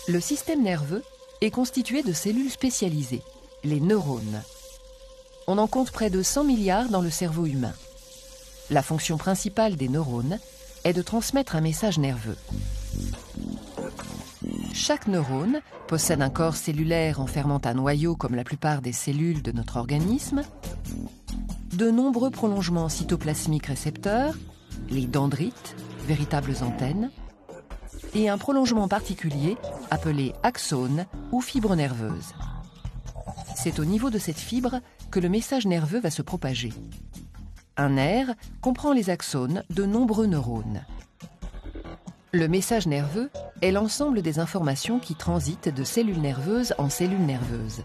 Le système nerveux est constitué de cellules spécialisées, les neurones. On en compte près de 100 milliards dans le cerveau humain. La fonction principale des neurones est de transmettre un message nerveux. Chaque neurone possède un corps cellulaire enfermant un noyau comme la plupart des cellules de notre organisme, de nombreux prolongements cytoplasmiques récepteurs, les dendrites, véritables antennes, et un prolongement particulier appelé axone ou fibre nerveuse. C'est au niveau de cette fibre que le message nerveux va se propager. Un nerf comprend les axones de nombreux neurones. Le message nerveux est l'ensemble des informations qui transitent de cellules nerveuses en cellules nerveuses.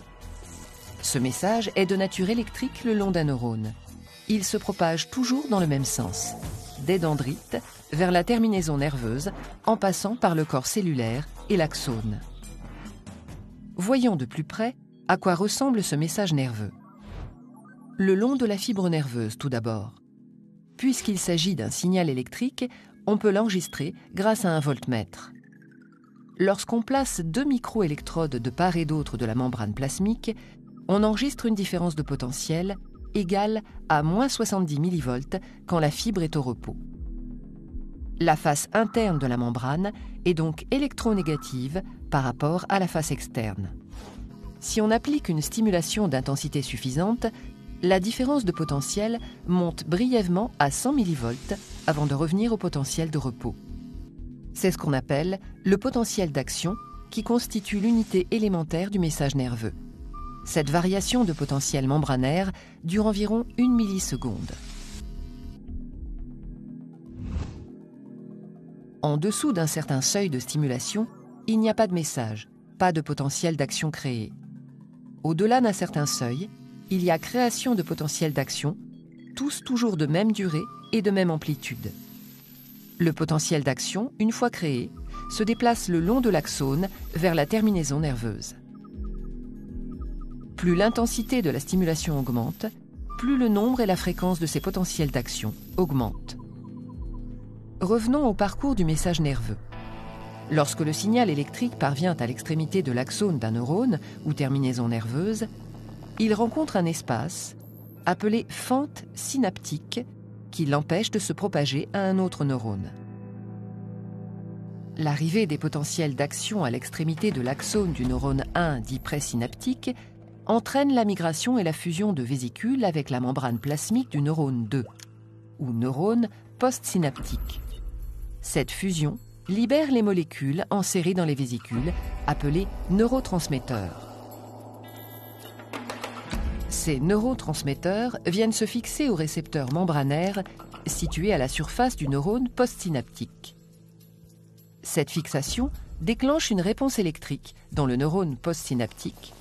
Ce message est de nature électrique le long d'un neurone. Il se propage toujours dans le même sens, des dendrites vers la terminaison nerveuse en passant par le corps cellulaire et l'axone. Voyons de plus près à quoi ressemble ce message nerveux. Le long de la fibre nerveuse tout d'abord. Puisqu'il s'agit d'un signal électrique, on peut l'enregistrer grâce à un voltmètre. Lorsqu'on place 2 microélectrodes de part et d'autre de la membrane plasmique, on enregistre une différence de potentiel égale à moins 70 millivolts quand la fibre est au repos. La face interne de la membrane est donc électronégative par rapport à la face externe. Si on applique une stimulation d'intensité suffisante, la différence de potentiel monte brièvement à 100 millivolts avant de revenir au potentiel de repos. C'est ce qu'on appelle le potentiel d'action qui constitue l'unité élémentaire du message nerveux. Cette variation de potentiel membranaire dure environ 1 milliseconde. En dessous d'un certain seuil de stimulation, il n'y a pas de message, pas de potentiel d'action créé. Au-delà d'un certain seuil, il y a création de potentiel d'action, tous toujours de même durée et de même amplitude. Le potentiel d'action, une fois créé, se déplace le long de l'axone vers la terminaison nerveuse. Plus l'intensité de la stimulation augmente, plus le nombre et la fréquence de ces potentiels d'action augmentent. Revenons au parcours du message nerveux. Lorsque le signal électrique parvient à l'extrémité de l'axone d'un neurone ou terminaison nerveuse, il rencontre un espace appelé fente synaptique qui l'empêche de se propager à un autre neurone. L'arrivée des potentiels d'action à l'extrémité de l'axone du neurone 1 dit présynaptique entraîne la migration et la fusion de vésicules avec la membrane plasmique du neurone 2, ou neurone postsynaptique. Cette fusion libère les molécules enserrées dans les vésicules, appelées neurotransmetteurs. Ces neurotransmetteurs viennent se fixer aux récepteurs membranaires situés à la surface du neurone postsynaptique. Cette fixation déclenche une réponse électrique dans le neurone postsynaptique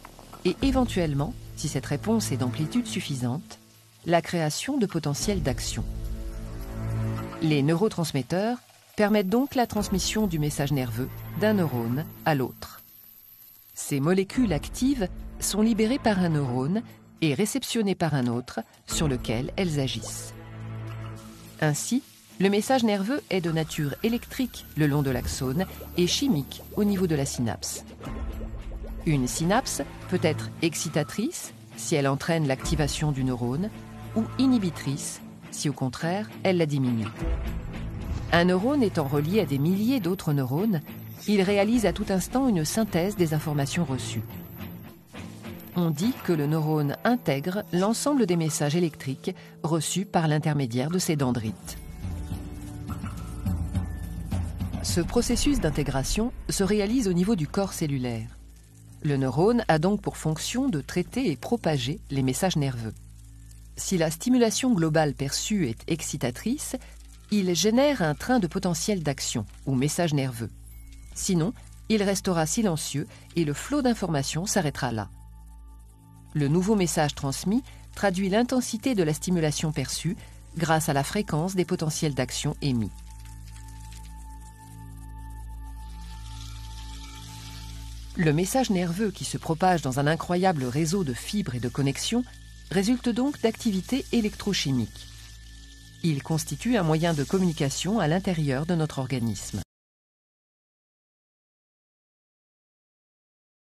et éventuellement, si cette réponse est d'amplitude suffisante, la création de potentiels d'action. Les neurotransmetteurs permettent donc la transmission du message nerveux d'un neurone à l'autre. Ces molécules actives sont libérées par un neurone et réceptionnées par un autre sur lequel elles agissent. Ainsi, le message nerveux est de nature électrique le long de l'axone et chimique au niveau de la synapse. Une synapse peut être excitatrice si elle entraîne l'activation du neurone ou inhibitrice si au contraire elle la diminue. Un neurone étant relié à des milliers d'autres neurones, il réalise à tout instant une synthèse des informations reçues. On dit que le neurone intègre l'ensemble des messages électriques reçus par l'intermédiaire de ses dendrites. Ce processus d'intégration se réalise au niveau du corps cellulaire. Le neurone a donc pour fonction de traiter et propager les messages nerveux. Si la stimulation globale perçue est excitatrice, il génère un train de potentiel d'action ou message nerveux. Sinon, il restera silencieux et le flot d'informations s'arrêtera là. Le nouveau message transmis traduit l'intensité de la stimulation perçue grâce à la fréquence des potentiels d'action émis. Le message nerveux qui se propage dans un incroyable réseau de fibres et de connexions résulte donc d'activités électrochimiques. Il constitue un moyen de communication à l'intérieur de notre organisme.